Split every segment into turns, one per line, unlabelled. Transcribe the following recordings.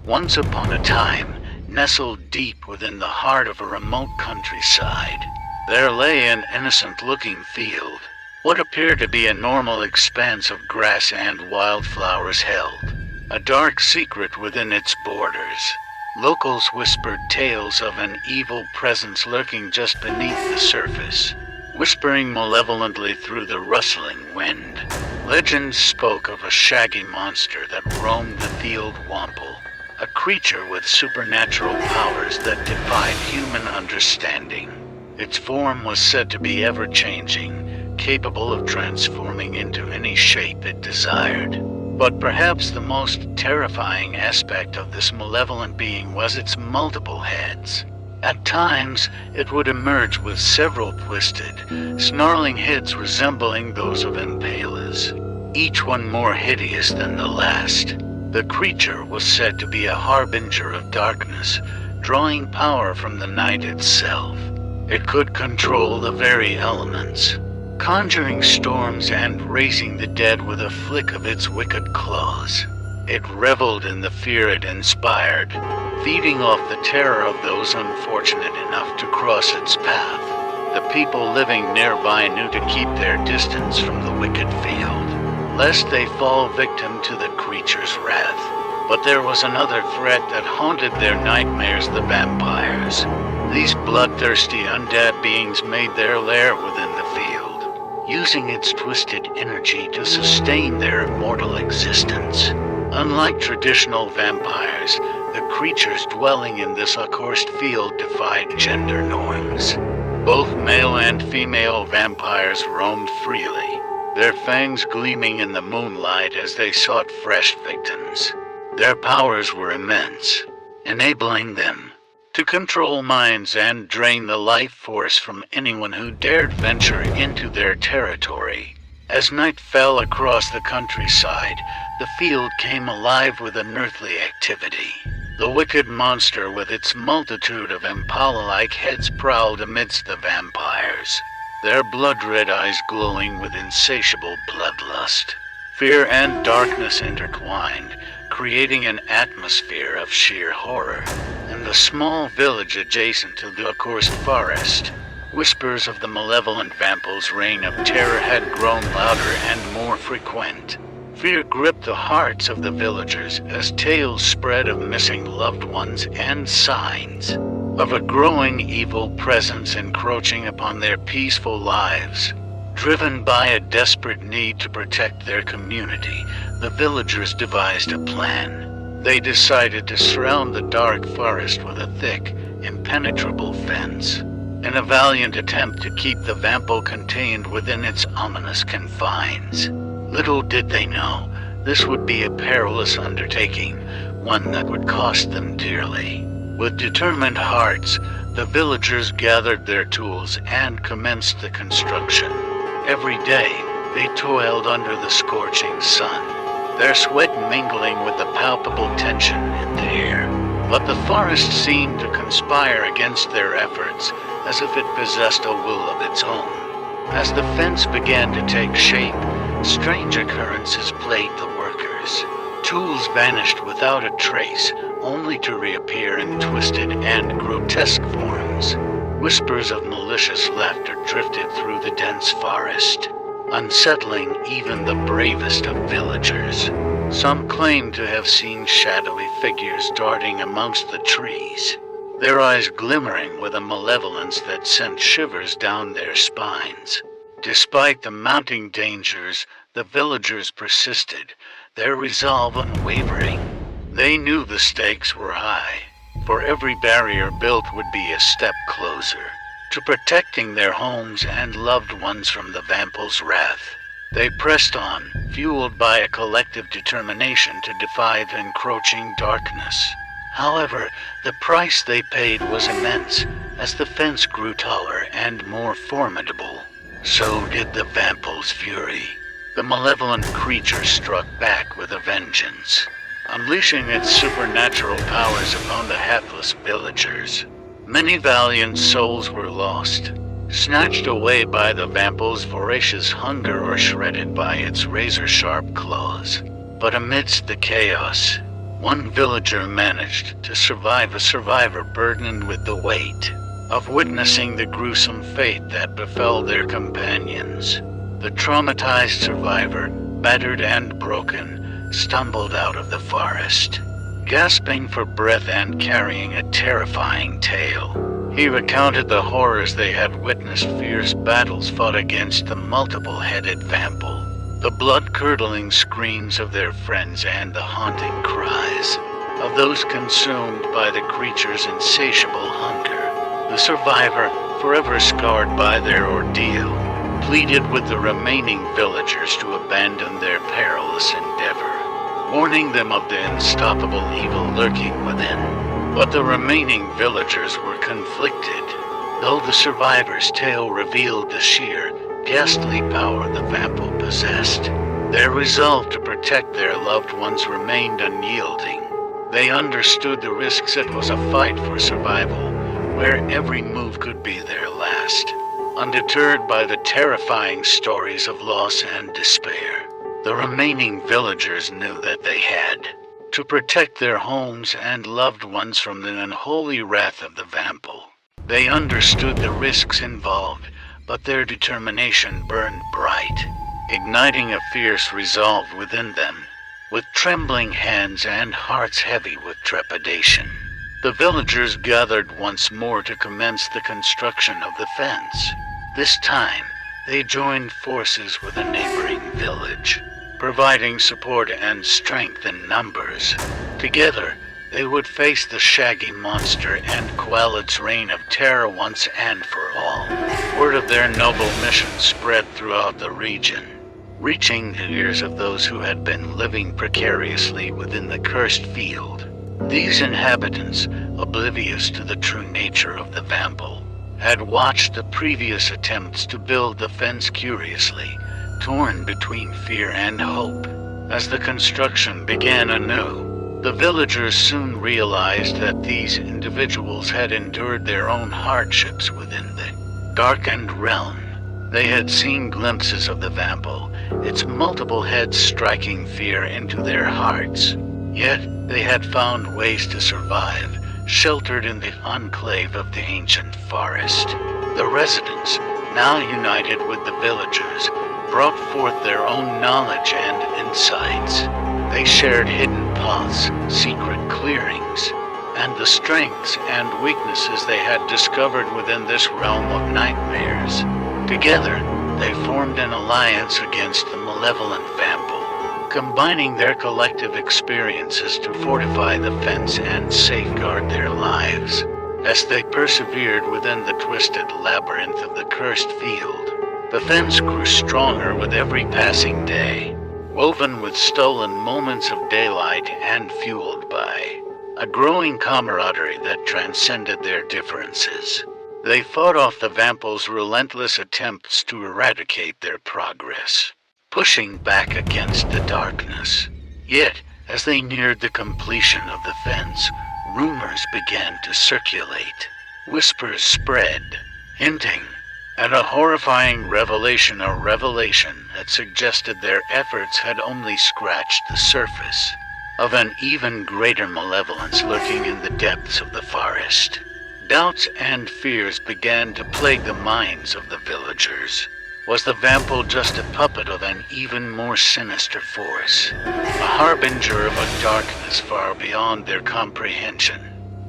Once upon a time, nestled deep within the heart of a remote countryside, there lay an innocent-looking field. What appeared to be a normal expanse of grass and wildflowers held a dark secret within its borders. Locals whispered tales of an evil presence lurking just beneath the surface, whispering malevolently through the rustling wind. Legends spoke of a shaggy monster that roamed the field wample, a creature with supernatural powers that defied human understanding. Its form was said to be ever-changing, capable of transforming into any shape it desired. But perhaps the most terrifying aspect of this malevolent being was its multiple heads. At times, it would emerge with several twisted, snarling heads resembling those of impalas, each one more hideous than the last. The creature was said to be a harbinger of darkness, drawing power from the night itself. It could control the very elements, conjuring storms and raising the dead with a flick of its wicked claws. It reveled in the fear it inspired, feeding off the terror of those unfortunate enough to cross its path. The people living nearby knew to keep their distance from the wicked field, lest they fall victim to the creature's wrath. But there was another threat that haunted their nightmares: the vampires. These bloodthirsty undead beings made their lair within the field, using its twisted energy to sustain their immortal existence. Unlike traditional vampires, the creatures dwelling in this accursed field defied gender norms. Both male and female vampires roamed freely, their fangs gleaming in the moonlight as they sought fresh victims. Their powers were immense, enabling them to control minds and drain the life force from anyone who dared venture into their territory. As night fell across the countryside, the field came alive with unearthly activity. The wicked monster with its multitude of impala-like heads prowled amidst the vampires, their blood-red eyes glowing with insatiable bloodlust. Fear and darkness intertwined, creating an atmosphere of sheer horror. In the small village adjacent to the accursed forest, whispers of the malevolent vampal's reign of terror had grown louder and more frequent. Fear gripped the hearts of the villagers as tales spread of missing loved ones and signs of a growing evil presence encroaching upon their peaceful lives. Driven by a desperate need to protect their community, the villagers devised a plan. They decided to surround the dark forest with a thick, impenetrable fence, in a valiant attempt to keep the vampal contained within its ominous confines. Little did they know, this would be a perilous undertaking, one that would cost them dearly. With determined hearts, the villagers gathered their tools and commenced the construction. Every day, they toiled under the scorching sun, their sweat mingling with the palpable tension in the air. But the forest seemed to conspire against their efforts, as if it possessed a will of its own. As the fence began to take shape, strange occurrences plagued the workers. Tools vanished without a trace, only to reappear in twisted and grotesque forms. Whispers of malicious laughter drifted through the dense forest, unsettling even the bravest of villagers. Some claimed to have seen shadowy figures darting amongst the trees, their eyes glimmering with a malevolence that sent shivers down their spines. Despite the mounting dangers, the villagers persisted, their resolve unwavering. They knew the stakes were high, for every barrier built would be a step closer to protecting their homes and loved ones from the vampal's wrath. They pressed on, fueled by a collective determination to defy the encroaching darkness. However, the price they paid was immense, as the fence grew taller and more formidable. So did the vampal's fury. The malevolent creature struck back with a vengeance, unleashing its supernatural powers upon the hapless villagers. Many valiant souls were lost, snatched away by the vampal's voracious hunger or shredded by its razor-sharp claws. But amidst the chaos, One villager managed to survive a survivor burdened with the weight of witnessing the gruesome fate that befell their companions. The traumatized survivor, battered and broken, stumbled out of the forest, gasping for breath and carrying a terrifying tale. He recounted the horrors they had witnessed, fierce battles fought against the multiple-headed vampire, the blood-curdling screams of their friends and the haunting cries of those consumed by the creature's insatiable hunger. The survivor, forever scarred by their ordeal, pleaded with the remaining villagers to abandon their perilous endeavor, warning them of the unstoppable evil lurking within. But the remaining villagers were conflicted, though the survivor's tale revealed the sheer, ghastly power the vampire possessed. Their resolve to protect their loved ones remained unyielding. They understood the risks. It was a fight for survival, where every move could be their last. Undeterred by the terrifying stories of loss and despair, the remaining villagers knew that they had to protect their homes and loved ones from the unholy wrath of the vampire. They understood the risks involved, but their determination burned bright, igniting a fierce resolve within them. With trembling hands and hearts heavy with trepidation, the villagers gathered once more to commence the construction of the fence. This time, they joined forces with a neighboring village, providing support and strength in numbers. Together, they would face the shaggy monster and quell its reign of terror once and for all. Word of their noble mission spread throughout the region, reaching the ears of those who had been living precariously within the cursed field. These inhabitants, oblivious to the true nature of the vampire, had watched the previous attempts to build the fence curiously, torn between fear and hope. As the construction began anew, the villagers soon realized that these individuals had endured their own hardships within the darkened realm. They had seen glimpses of the vampire, its multiple heads striking fear into their hearts. Yet they had found ways to survive, sheltered in the enclave of the ancient forest. The residents, now united with the villagers, brought forth their own knowledge and insights. They shared hidden paths, secret clearings, and the strengths and weaknesses they had discovered within this realm of nightmares. Together, they formed an alliance against the malevolent vampire, combining their collective experiences to fortify the fence and safeguard their lives. As they persevered within the twisted labyrinth of the cursed field, the fence grew stronger with every passing day, woven with stolen moments of daylight and fueled by a growing camaraderie that transcended their differences. They fought off the vampire's relentless attempts to eradicate their progress, pushing back against the darkness. Yet, as they neared the completion of the fence, rumors began to circulate. Whispers spread, hinting at a horrifying revelation that suggested their efforts had only scratched the surface of an even greater malevolence lurking in the depths of the forest. Doubts and fears began to plague the minds of the villagers. Was the vampire just a puppet of an even more sinister force, a harbinger of a darkness far beyond their comprehension?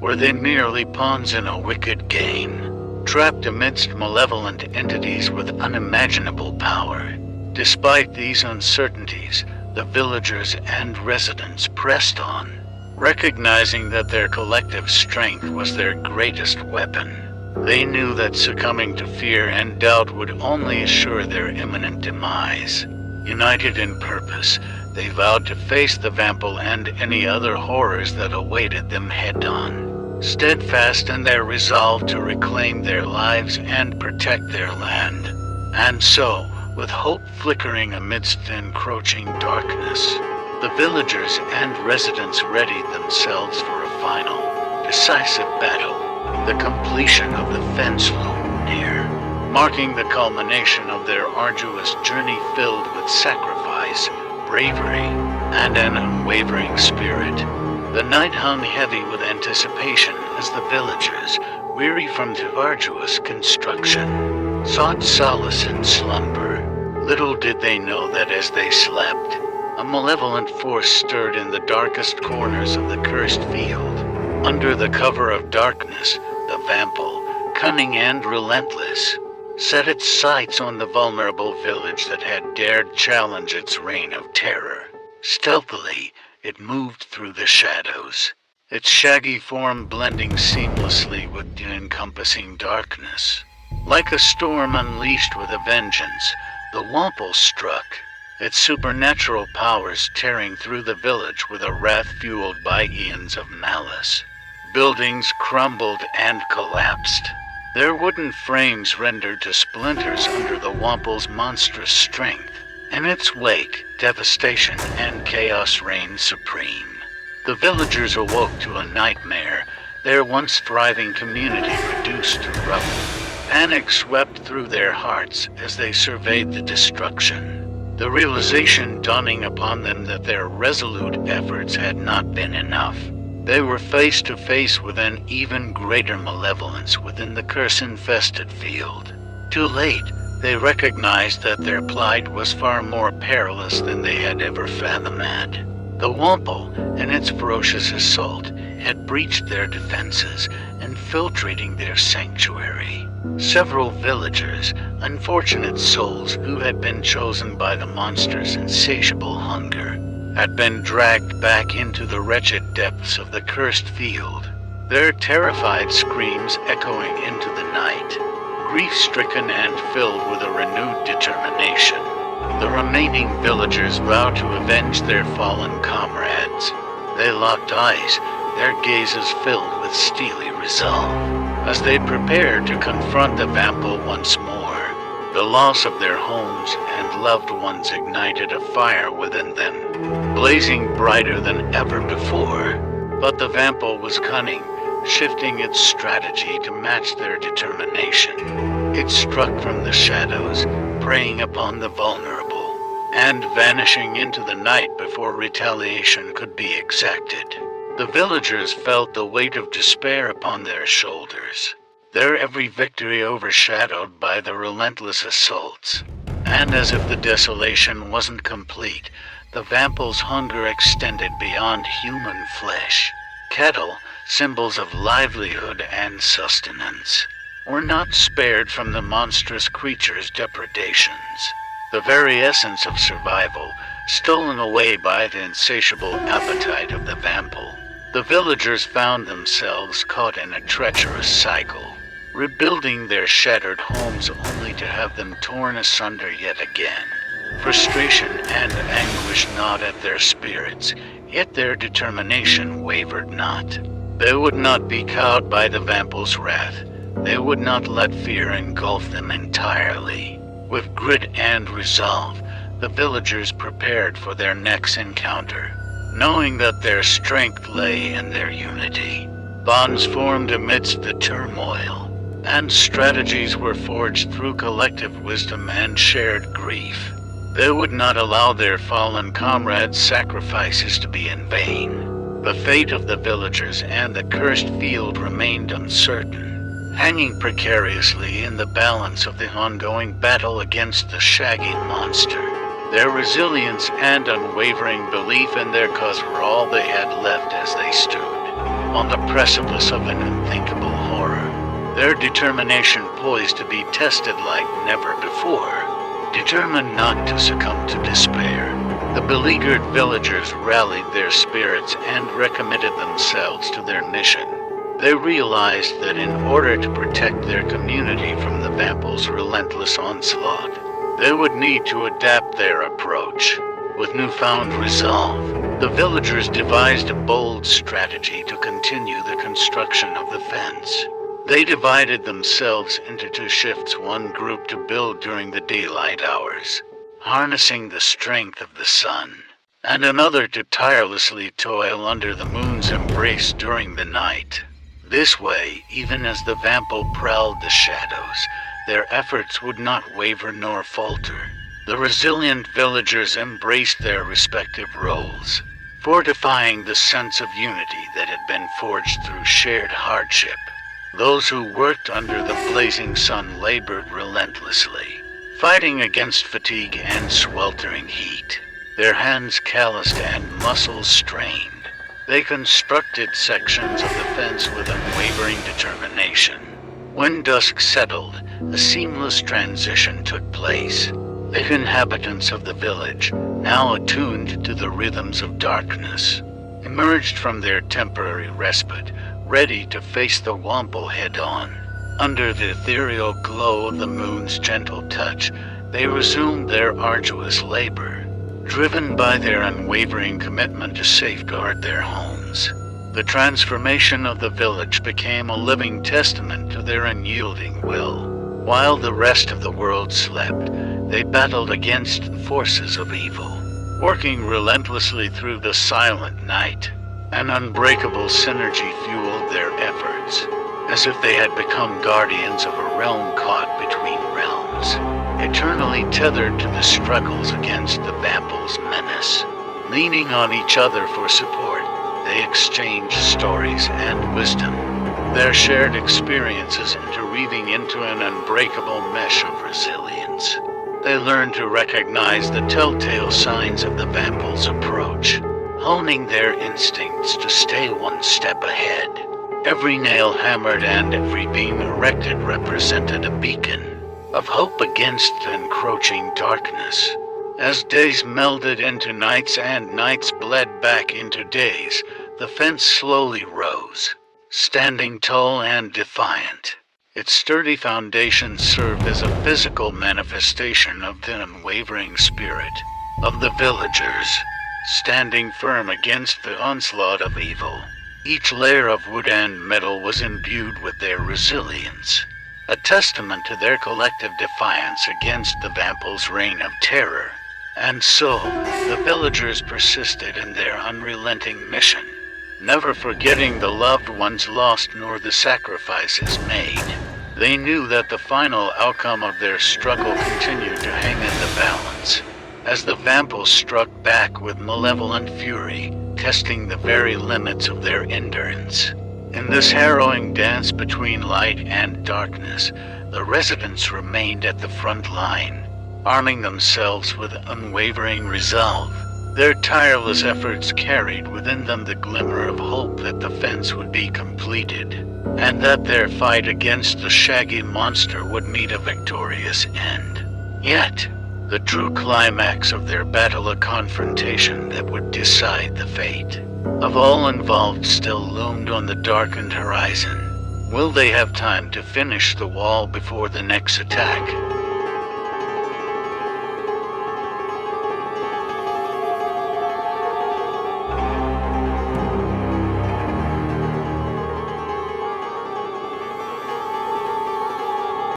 Were they merely pawns in a wicked game, trapped amidst malevolent entities with unimaginable power? Despite these uncertainties, the villagers and residents pressed on, recognizing that their collective strength was their greatest weapon. They knew that succumbing to fear and doubt would only assure their imminent demise. United in purpose, they vowed to face the vampire and any other horrors that awaited them head-on, steadfast in their resolve to reclaim their lives and protect their land. And so, with hope flickering amidst the encroaching darkness, the villagers and residents readied themselves for a final, decisive battle. The completion of the fence loomed near, marking the culmination of their arduous journey filled with sacrifice, bravery, and an unwavering spirit. The night hung heavy with anticipation as the villagers, weary from the arduous construction, sought solace in slumber. Little did they know that as they slept, a malevolent force stirred in the darkest corners of the cursed field. Under the cover of darkness, the vampire, cunning and relentless, set its sights on the vulnerable village that had dared challenge its reign of terror. Stealthily, it moved through the shadows, its shaggy form blending seamlessly with the encompassing darkness. Like a storm unleashed with a vengeance, the Wample struck, its supernatural powers tearing through the village with a wrath fueled by eons of malice. Buildings crumbled and collapsed, their wooden frames rendered to splinters under the Wample's monstrous strength. In its wake, devastation and chaos reigned supreme. The villagers awoke to a nightmare, their once thriving community reduced to rubble. Panic swept through their hearts as they surveyed the destruction, the realization dawning upon them that their resolute efforts had not been enough. They were face to face with an even greater malevolence within the curse-infested field. Too late, they recognized that their plight was far more perilous than they had ever fathomed. The Wample, in its ferocious assault, had breached their defenses, infiltrating their sanctuary. Several villagers, unfortunate souls who had been chosen by the monster's insatiable hunger, had been dragged back into the wretched depths of the cursed field, their terrified screams echoing into the night. Grief-stricken and filled with a renewed determination, the remaining villagers vowed to avenge their fallen comrades. They locked eyes, their gazes filled with steely resolve, as they prepared to confront the vampire once more. The loss of their homes and loved ones ignited a fire within them, blazing brighter than ever before. But the vampire was cunning, shifting its strategy to match their determination. It struck from the shadows, preying upon the vulnerable, and vanishing into the night before retaliation could be exacted. The villagers felt the weight of despair upon their shoulders, their every victory overshadowed by the relentless assaults. And as if the desolation wasn't complete, the vampire's hunger extended beyond human flesh. Cattle, symbols of livelihood and sustenance, were not spared from the monstrous creature's depredations. The very essence of survival, stolen away by the insatiable appetite of the vampire. The villagers found themselves caught in a treacherous cycle, rebuilding their shattered homes only to have them torn asunder yet again. Frustration and anguish gnawed at their spirits, yet their determination wavered not. They would not be cowed by the vampire's wrath. They would not let fear engulf them entirely. With grit and resolve, the villagers prepared for their next encounter, knowing that their strength lay in their unity. Bonds formed amidst the turmoil, and strategies were forged through collective wisdom and shared grief. They would not allow their fallen comrades' sacrifices to be in vain. The fate of the villagers and the cursed field remained uncertain, hanging precariously in the balance of the ongoing battle against the shaggy monster. Their resilience and unwavering belief in their cause were all they had left as they stood on the precipice of an unthinkable horror. Their determination poised to be tested like never before. Determined not to succumb to despair, the beleaguered villagers rallied their spirits and recommitted themselves to their mission. They realized that in order to protect their community from the vampire's relentless onslaught, they would need to adapt their approach. With newfound resolve, the villagers devised a bold strategy to continue the construction of the fence. They divided themselves into two shifts, one group to build during the daylight hours, harnessing the strength of the sun, and another to tirelessly toil under the moon's embrace during the night. This way, even as the vampire prowled the shadows, their efforts would not waver nor falter. The resilient villagers embraced their respective roles, fortifying the sense of unity that had been forged through shared hardship. Those who worked under the blazing sun labored relentlessly, fighting against fatigue and sweltering heat, their hands calloused and muscles strained. They constructed sections of the fence with unwavering determination. When dusk settled, a seamless transition took place. The inhabitants of the village, now attuned to the rhythms of darkness, emerged from their temporary respite, ready to face the Wampo head-on. Under the ethereal glow of the moon's gentle touch, they resumed their arduous labor, driven by their unwavering commitment to safeguard their homes. The transformation of the village became a living testament to their unyielding will. While the rest of the world slept, they battled against the forces of evil, working relentlessly through the silent night. An unbreakable synergy fueled their efforts, as if they had become guardians of a realm caught between realms, eternally tethered to the struggles against the Vample's menace. Leaning on each other for support, they exchanged stories and wisdom, their shared experiences interweaving into an unbreakable mesh of resilience. They learned to recognize the telltale signs of the Vample's approach, honing their instincts to stay one step ahead. Every nail hammered and every beam erected represented a beacon of hope against the encroaching darkness. As days melded into nights and nights bled back into days, the fence slowly rose, standing tall and defiant. Its sturdy foundation served as a physical manifestation of the unwavering spirit of the villagers, standing firm against the onslaught of evil. Each layer of wood and metal was imbued with their resilience, a testament to their collective defiance against the Vample's reign of terror. And so, the villagers persisted in their unrelenting mission, never forgetting the loved ones lost nor the sacrifices made. They knew that the final outcome of their struggle continued to hang in the balance, as the Vample struck back with malevolent fury, testing the very limits of their endurance. In this harrowing dance between light and darkness, the residents remained at the front line, arming themselves with unwavering resolve. Their tireless efforts carried within them the glimmer of hope that the fence would be completed, and that their fight against the shaggy monster would meet a victorious end. Yet, the true climax of their battle, a confrontation that would decide the fate of all involved, still loomed on the darkened horizon. Will they have time to finish the wall before the next attack?